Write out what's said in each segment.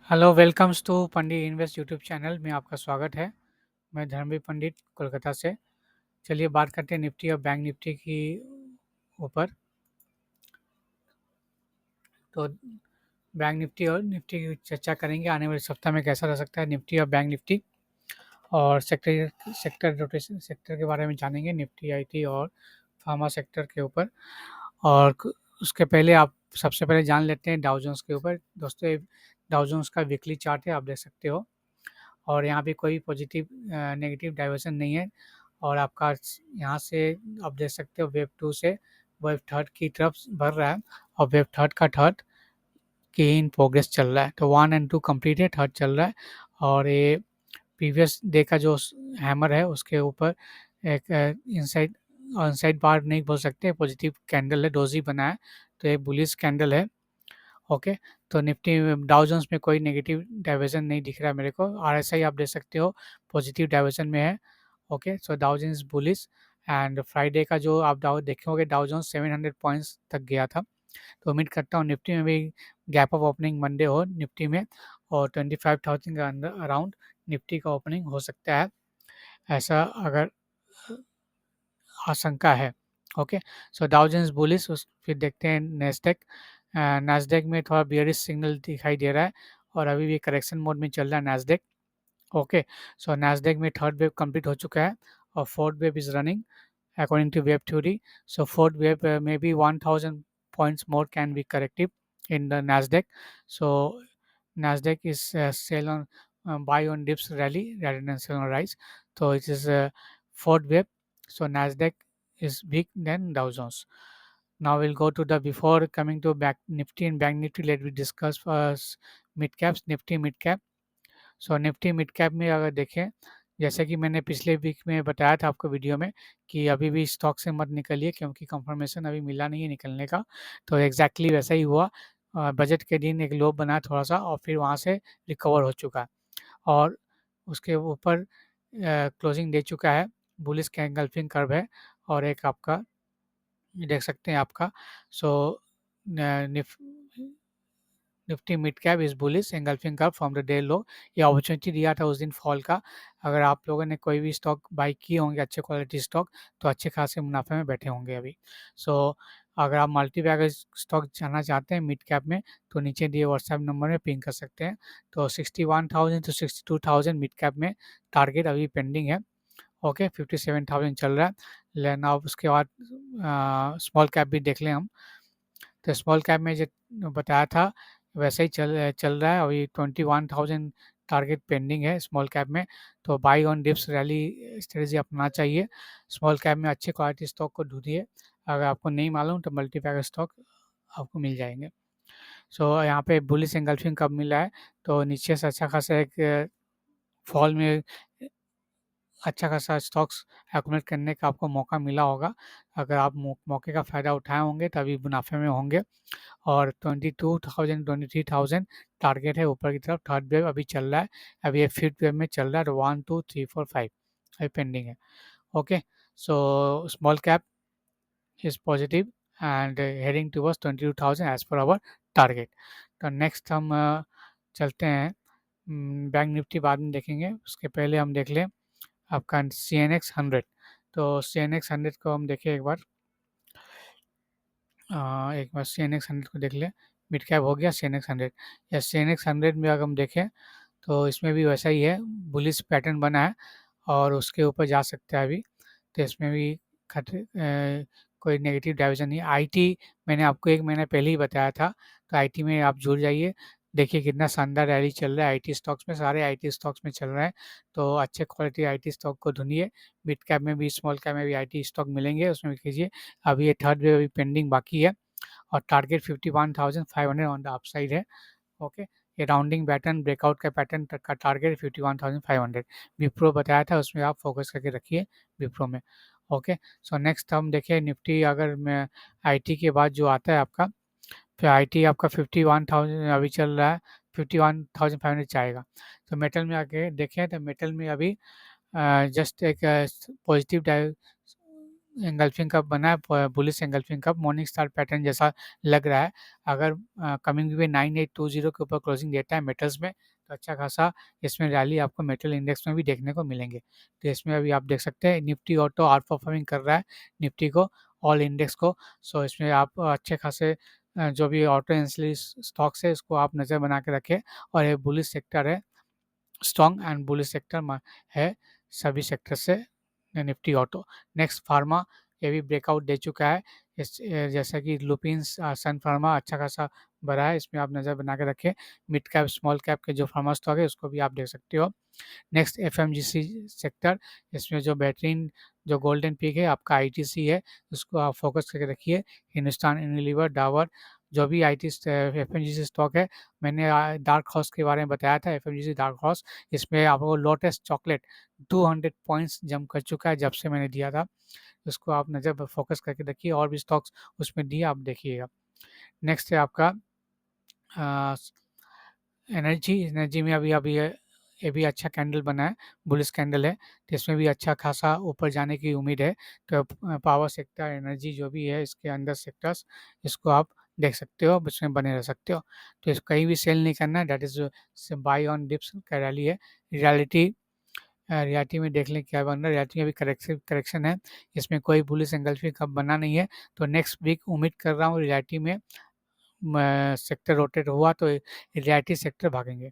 Hello welcomes to Pandit invest YouTube channel में आपका स्वागत है। मैं धर्मवीर पंडित कोलकाता से। चलिए बात करते हैं निफ्टी और बैंक निफ्टी की ऊपर। तो बैंक निफ्टी और निफ्टी की चर्चा करेंगे आने वाले सप्ताह में कैसा रह सकता है निफ्टी और बैंक निफ्टी, और सेक्टर सेक्टर रोटेशन सेक्टर के बारे में जानेंगे, निफ्टी आईटी और फार्मा सेक्टर के ऊपर। और उसके पहले आप सबसे पहले जान लेते हैं डाउ जोन्स के ऊपर। दोस्तों डाउ जोन्स का वीकली चार्ट है, आप देख सकते हो, और यहाँ पे कोई पॉजिटिव नेगेटिव डाइवर्सन नहीं है। और आपका यहाँ से आप देख सकते हो वेव टू से वेव थर्ड की तरफ बढ़ रहा है, और वेव थर्ड का थर्ड की इन प्रोग्रेस चल रहा है। तो वन एंड टू कंप्लीट है, थर्ड चल रहा है। और ये प्रीवियस डे का जो हैमर है उसके ऊपर एक इनसाइड इनसाइड बार नहीं बोल सकते, पॉजिटिव कैंडल है, डोजी बना है, तो एक बुलिश कैंडल है। ओके। तो निफ्टी डाउ जोन्स में कोई नेगेटिव डाइवर्जन नहीं दिख रहा है मेरे को। आरएसआई आप देख सकते हो पॉजिटिव डाइवर्जन में है। Okay, so Dow Jones bullish. And Friday का जो आप डाउ देखोगे डाउ जोन्स 700 पॉइंट्स तक गया था। तो उम्मीद करता हूँ निफ्टी में भी गैप ऑफ ओपनिंग मंडे हो निफ्टी में, और 25,000 के अंदर अराउंड निफ्टी का ओपनिंग हो सकता है, ऐसा अगर आशंका है। ओके, सो डाउ जोन्स बुलिश। फिर देखते हैं नेस्डेक। नास्डेक में थोड़ा बियरिश सिग्नल दिखाई दे रहा है, और अभी भी करेक्शन मोड में चल रहा है नास्डेक। ओके, सो नास्डेक में थर्ड वेव कंप्लीट हो चुका है, और fourth wave is running according to web theory. So fourth wave maybe 1000 points more can be corrective in the Nasdaq. So Nasdaq is sell on buy on dips rally rather than sell on rise. So it is fourth wave. So Nasdaq is big than Dow Jones. Now we'll go to the before coming to back Nifty and Bank Nifty. Let me discuss first mid caps, Nifty mid cap. So Nifty mid cap में अगर देखें, जैसे कि मैंने पिछले week में बताया था आपको वीडियो में कि अभी भी स्टॉक से मत निकलिए क्योंकि कंफर्मेशन अभी मिला नहीं है निकलने का। तो एग्जैक्टली वैसा ही हुआ। बजट के दिन एक लो बना थोड़ा सा, और फिर वहाँ से रिकवर हो चुका है, और उसके ऊपर क्लोजिंग दे चुका है। बुलिश कैंगल्फिंग कर्व है, और एक आपका देख सकते हैं आपका। So Nifty mid cap is bullish engulfing curve from the day low. ये अपॉर्चुनिटी दिया था उस दिन फॉल का। अगर आप लोगों ने कोई भी स्टॉक बाई किए होंगे अच्छे क्वालिटी स्टॉक, तो अच्छे खासे मुनाफे में बैठे होंगे अभी। सो अगर आप मल्टी बैगर स्टॉक जाना चाहते हैं मिड कैप में, तो नीचे दिए व्हाट्सएप नंबर में पिंग कर सकते हैं। तो 61,000 to 62,000 मिड कैप में टारगेट अभी पेंडिंग है। ओके, 57,000 चल रहा है। लेकिन अब उसके बाद स्मॉल कैप भी देख लें हम। तो स्मॉल कैप में जो बताया था वैसे ही चल चल रहा है अभी। 21,000 टारगेट पेंडिंग है स्मॉल कैप में। तो by on dips rally strategy अपनाना चाहिए। स्मॉल कैप में अच्छे क्वालिटी स्टॉक को ढूंढिए। अगर आपको नहीं मालूम तो मल्टीपैक स्टॉक आपको मिल जाएंगे। सो यहाँ पे बुलिश एंगल्फिंग कब मिला है, तो नीचे से अच्छा खासा एक फॉल में अच्छा खासा स्टॉक्स एक्यूमुलेट करने का आपको मौका मिला होगा। अगर आप मौके का फ़ायदा उठाए होंगे तभी मुनाफे में होंगे। और 22,000 23,000 टारगेट है ऊपर की तरफ। थर्ड वेव अभी चल रहा है, अभी ये फिफ्थ वेव में चल रहा है। तो 1 2 3 4 5 अभी पेंडिंग है। Okay, so small cap is positive and heading towards 22,000 as per our target. तो नेक्स्ट हम चलते हैं बैंक निफ्टी बाद में देखेंगे, उसके पहले हम देख लें आपका CNX 100। तो CNX 100 को हम देखें एक बार। एक बार CNX 100 को देख लें। मिड कैप हो गया CNX 100। या CNX 100 में अगर हम देखें तो इसमें भी वैसा ही है, बुलिश पैटर्न बना है, और उसके ऊपर जा सकता है अभी। तो इसमें भी खतरे कोई नेगेटिव डाइवर्जन नहीं है। आईटी मैंने आपको 1 महीना पहले ही बताया था, तो आईटी में आप जुड़ जाइए। देखिए कितना शानदार रैली चल रहा है आईटी स्टॉक्स में, सारे आईटी स्टॉक्स में चल रहा है। तो अच्छे क्वालिटी आईटी स्टॉक को ढूंढिए। मिड कैप में भी स्मॉल कैप में भी आईटी स्टॉक मिलेंगे, उसमें भी कीजिए। अभी ये थर्ड वेव अभी पेंडिंग बाकी है, और टारगेट 51,500 ऑन द अपसाइड है। ओके, ये राउंडिंग पैटर्न ब्रेकआउट का पैटर्न तक का टारगेट 51,500। विप्रो बताया था, उसमें आप फोकस करके रखिए विप्रो में। ओके, सो नेक्स्ट हम देखें निफ्टी। अगर मैं आईटी के बाद जो आता है आपका, फिर आईटी आपका 51,000 अभी चल रहा है, 51,500 जाएगा। तो मेटल में आके देखें तो मेटल में अभी जस्ट एक पॉजिटिव एंगल्फिंग कप बना है, bullish engulfing cup morning star pattern जैसा लग रहा है। अगर कमिंग वे 9820 के ऊपर क्लोजिंग देता है मेटल्स में, तो अच्छा खासा इसमें रैली आपको मेटल इंडेक्स में भी देखने को मिलेंगे। तो इसमें अभी आप देख सकते हैं निफ्टी ऑटो आउट परफॉर्मिंग कर रहा है निफ्टी को, ऑल इंडेक्स को। सो इसमें आप अच्छे खासे जो भी ऑटो एंसिलरी स्टॉक्स है इसको आप नज़र बना के रखें। और ये बुलिश सेक्टर है, स्ट्रॉन्ग एंड बुलिश सेक्टर है सभी सेक्टर से निफ्टी ऑटो। नेक्स्ट फार्मा, ये भी ब्रेकआउट दे चुका है। जैसा कि लुपिन सन फार्मा अच्छा खासा बढ़ा है, इसमें आप नज़र बना के रखें। मिड कैप स्मॉल कैप के जो फार्मा स्टॉक है उसको भी आप देख सकते हो। नेक्स्ट एफएमजीसी सेक्टर, इसमें जो बेहतरीन जो गोल्डन पीक है आपका आईटीसी है, उसको आप फोकस करके रखिए। हिंदुस्तान यूनिलीवर, डाबर, जो भी आईटी एफएमजीसी स्टॉक है, मैंने डार्क हॉर्स के बारे में बताया था, एफएमजीसी डार्क हॉर्स। इसमें आपको लोटस चॉकलेट 200 पॉइंट्स जंप कर चुका है जब से मैंने दिया था। उसको आप नज़र फोकस करके देखिए, और भी स्टॉक्स उसमें दिए आप देखिएगा। नेक्स्ट है आपका एनर्जी। एनर्जी में अभी अभी ये भी अच्छा कैंडल बना है, बुलिश कैंडल है, तो इसमें भी अच्छा खासा ऊपर जाने की उम्मीद है। तो पावर सेक्टर, एनर्जी जो भी है इसके अंदर सेक्टर्स, इसको आप देख सकते हो, इसमें बने रह सकते हो। तो इस कहीं भी सेल नहीं करना है, that is by on dips का रैली है। रियलिटी, रियलिटी में देख लें क्या बन रहा है। रियलिटी में भी करेक्शन है, इसमें कोई बुलिश एंगल्फिंग कब बना नहीं है। तो नेक्स्ट वीक उम्मीद कर रहा हूँ रियलिटी में सेक्टर रोटेट हुआ तो रियलिटी सेक्टर भागेंगे।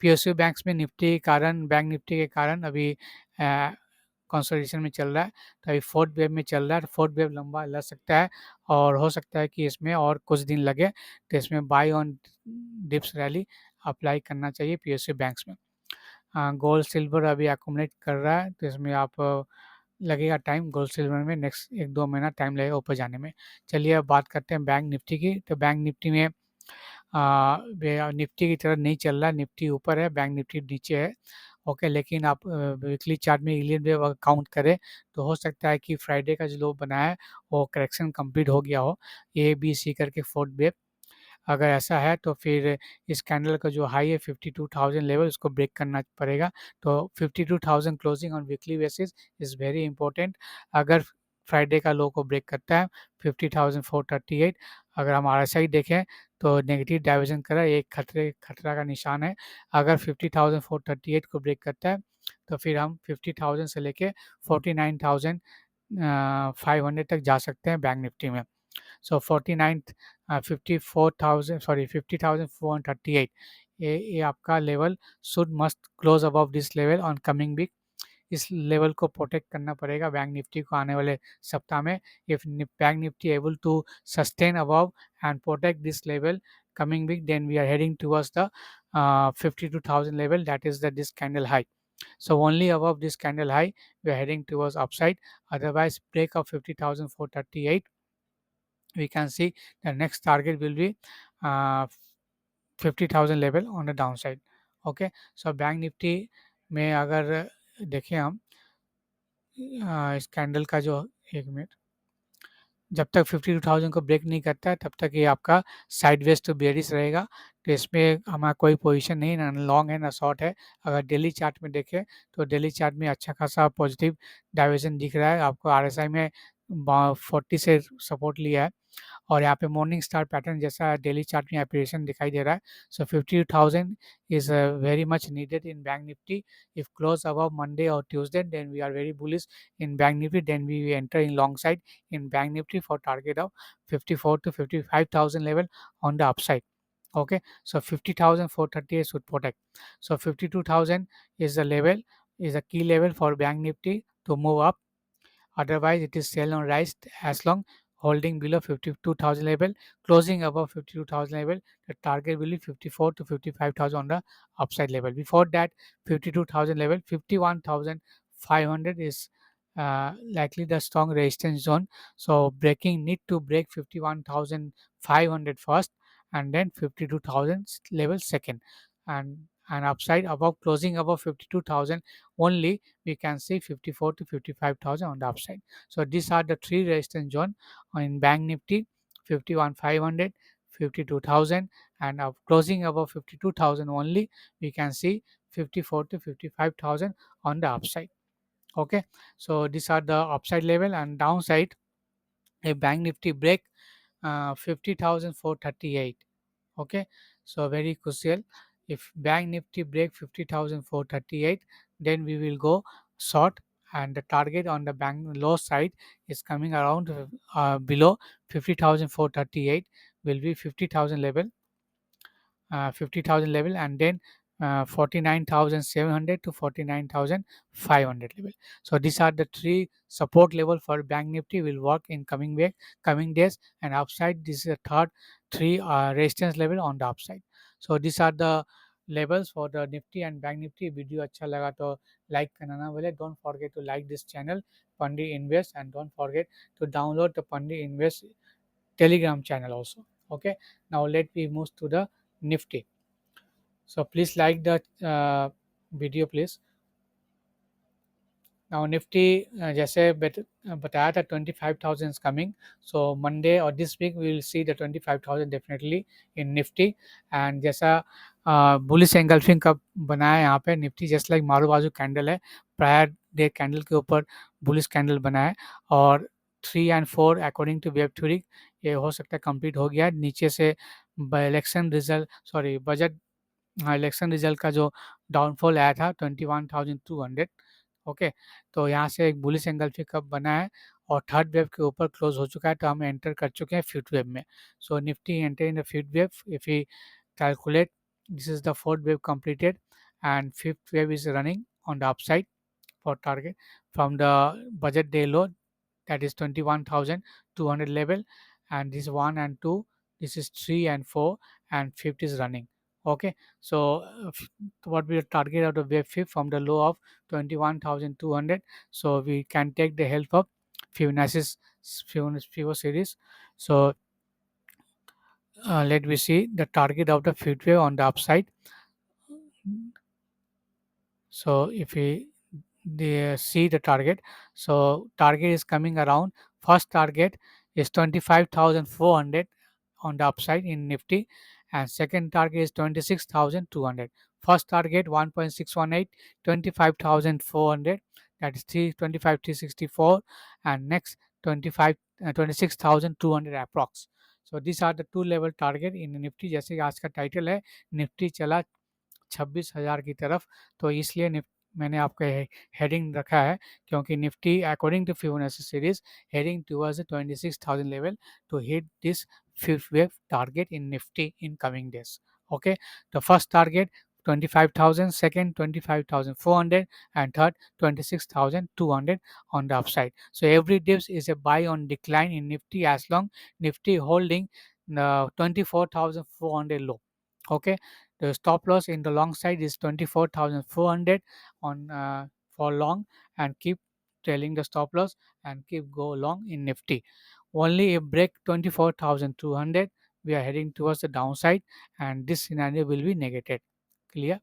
पीएसयू बैंक्स में निफ्टी के कारण, बैंक निफ्टी के कारण अभी कंसोलिडेशन में चल रहा है। तो अभी फोर्थ वेव में चल रहा है, तो फोर्थ वेव लंबा लग सकता है और हो सकता है कि इसमें और कुछ दिन लगे। तो इसमें by on dips rally apply करना चाहिए पीएसयू बैंक्स में। गोल्ड सिल्वर अभी अकोमोडेट कर रहा है, तो इसमें आप लगेगा टाइम, गोल्ड सिल्वर में नेक्स्ट 1-2 महीना टाइम लगेगा ऊपर जाने में। चलिए अब बात करते हैं बैंक निफ्टी की। तो बैंक निफ्टी में निफ्टी की तरह नहीं चल रहा है, निफ्टी ऊपर है, बैंक निफ्टी नीचे है। ओके, लेकिन आप वीकली चार्ट में एलियन वेव अगर काउंट करें तो हो सकता है कि फ्राइडे का जो लो बनाया है वो करेक्शन कंप्लीट हो गया हो, ए बी सी करके फोर्थ वेव। अगर ऐसा है तो फिर इस कैंडल का जो हाई है 52,000 लेवल, उसको ब्रेक करना पड़ेगा। तो 52,000 closing on weekly basis is very important. अगर फ्राइडे का लो को ब्रेक करता है 50,438, अगर हम आरएसआई देखें तो नेगेटिव डाइवर्जन कर रहा है, एक खतरा का निशान है। अगर 50,438 को ब्रेक करता है तो फिर हम 50,000 से लेके 49,500 तक जा सकते हैं बैंक निफ्टी में। So 49 54,000 सॉरी 50,438, ये आपका level should must close above this level on coming week. इस लेवल को प्रोटेक्ट करना पड़ेगा बैंक निफ्टी को आने वाले सप्ताह में। If bank Nifty able to sustain above and protect this level coming week, then we are heading towards the 52,000 level, that is the this candle high. So only above this candle high we are heading towards upside. Otherwise break of 50,438, we can see the next target will be uh, 50,000 level on the downside. Okay, so bank Nifty में अगर देखें हम इस candle का जो, एक minute, जब तक 52,000 को ब्रेक नहीं करता है तब तक ये आपका साइडवेज टू बेयरिश रहेगा। तो इसमें हमारा कोई पोजीशन नहीं, ना लॉन्ग है ना शॉर्ट है। अगर डेली चार्ट में देखें तो डेली चार्ट में अच्छा खासा पॉजिटिव डाइवर्जन दिख रहा है आपको। आरएसआई में 40 से सपोर्ट लिया है, और यहाँ पे मॉर्निंग स्टार पैटर्न जैसा डेली चार्ट में एप्रिसिएशन दिखाई दे रहा है। So 52,000 is very much needed in bank Nifty. If close above Monday और Tuesday then we are very bullish in bank nifty, then we enter in long side in bank nifty for target of 54 to 55,000 level on the upside. Okay, so 50,438 should protect. So 52,000 is the level, is a key level for bank nifty to move up. Otherwise it is sell on rise as long holding below 52,000 level, closing above 52,000 level, the target will be 54 to 55,000 on the upside level. Before that 52,000 level, 51,500 is likely the strong resistance zone. So breaking, need to break 51,500 first and then 52,000 level second, and upside above, closing above 52,000 only, we can see 54 to 55,000 on the upside. So these are the three resistance zone in bank nifty: 51,500, 52,000, and closing above 52,000 only, we can see 54 to 55,000 on the upside. Okay, so these are the upside level, and downside, a bank nifty break 50,438. Okay, so very crucial. If bank nifty break 50,438, then we will go short, and the target on the bank low side is coming around below 50,438, will be 50,000 level, 50,000 level, and then 49,700 to 49,500 level. So these are the three support level for bank nifty, will work in coming week, coming days. And upside, this is the third three resistance level on the upside. So these are the levels for the nifty and bank nifty. Video अच्छा लगा तो like करना ना भूले. Don't forget to like this channel Pandit Invest, and don't forget to download the Pandit Invest Telegram channel also. Okay, now let me move to the nifty. So please like the video please. Now Nifty जैसे बताया था 25,000 is coming. So Monday or this week we will see the 25,000 definitely in Nifty. And जैसा bullish engulfing का बनाया है यहाँ पे Nifty, just like मारू बाजू कैंडल है, प्रायर डे कैंडल के ऊपर बुलिश कैंडल बना है. और 3 और 4 अकॉर्डिंग टू वेब थ्योरी ये हो सकता है कंप्लीट हो गया है. नीचे से इलेक्शन रिजल्ट, सॉरी बजट, हाँ, इलेक्शन रिजल्ट का जो डाउनफॉल आया था 21,200. ओके, तो यहाँ से एक बुलिश एंगल्फिंग कप बना है और थर्ड वेव के ऊपर क्लोज हो चुका है, तो हम एंटर कर चुके हैं फिफ्थ वेव में. So Nifty enter in the fifth wave. If you calculate, this is the fourth wave completed, and fifth wave is running on the upside for target from the budget day low, that is 21,200 level. And this 1 and 2, this is 3 and 4, and fifth is running. Okay, so what we target out of wave fifth from the low of 21,200. So we can take the help of Fibonacci's Fibo series. So let me see the target of the fifth wave on the upside. So if we see the target, so target is coming around, first target is 25,400 on the upside in nifty, and second target is 26,200. First target 1.618, 25,400, that is 325,364, and next 25 26,200 approx. So these are the two level target in nifty. जैसे कि आज का title है Nifty चला 26,000 की तरफ, तो इसलिए मैंने आपका हेडिंग रखा है, क्योंकि Nifty according to Fibonacci series heading towards the 26,000 level to hit this fifth wave target in nifty in coming days. Okay, the first target 25,000, second 25,400, and third 26,200 on the upside. So every dips is a buy on decline in nifty as long nifty holding 24,400 low. Okay, the stop loss in the long side is 24,400 on for long, and keep trailing the stop loss and keep go long in nifty. Only if break 24,200, we are heading towards the downside, and this scenario will be negated. Clear?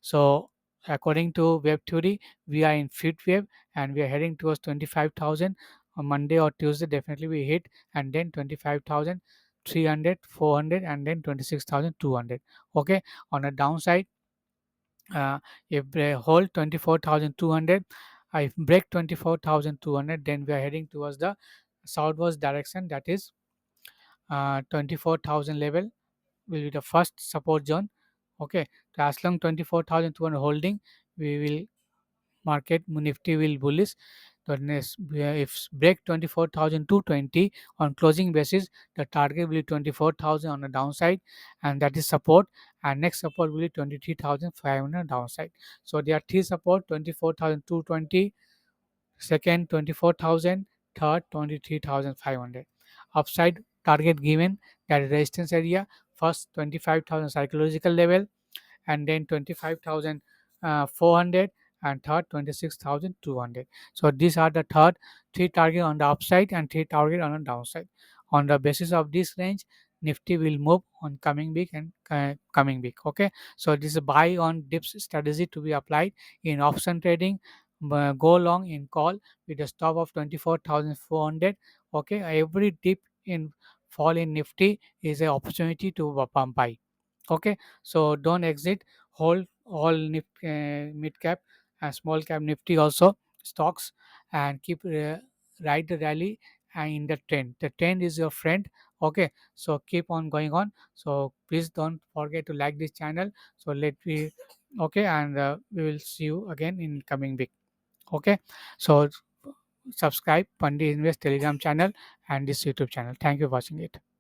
So according to web theory, we are in fifth wave and we are heading towards 25,000. On Monday or Tuesday definitely we hit, and then 25,000, 300, 400, and then 26,200. Okay, on a downside, if they hold 24,200, if break 24,200, then we are heading towards the southwest direction, that is 24,000 level will be the first support zone. Okay, so as long 24,200 holding, we will market nifty will bullish. So next, if break 24,220 on closing basis, the target will be 24,000 on the downside, and that is support. And next support will be 23,500 downside. So there are three support: 24,220, second 24,000, third 23,500. Upside target given, that is resistance area, first 25,000 psychological level, and then 25,400, and third 26,200. So these are the third three target on the upside and three target on the downside. On the basis of this range, nifty will move on coming week and coming week. Okay, so this is a buy on dips strategy to be applied in option trading. Go long in call with a stop of 24,400. Okay, every dip in fall in nifty is an opportunity to buy. Okay, so don't exit, hold all mid cap and small cap nifty also. stocks, and keep ride the rally and in the trend. The trend is your friend. Okay, so keep on going on. So please don't forget to like this channel. So let me, okay, and we will see you again in coming week. Okay, so subscribe Pandit Invest Telegram channel and this YouTube channel. Thank you for watching it.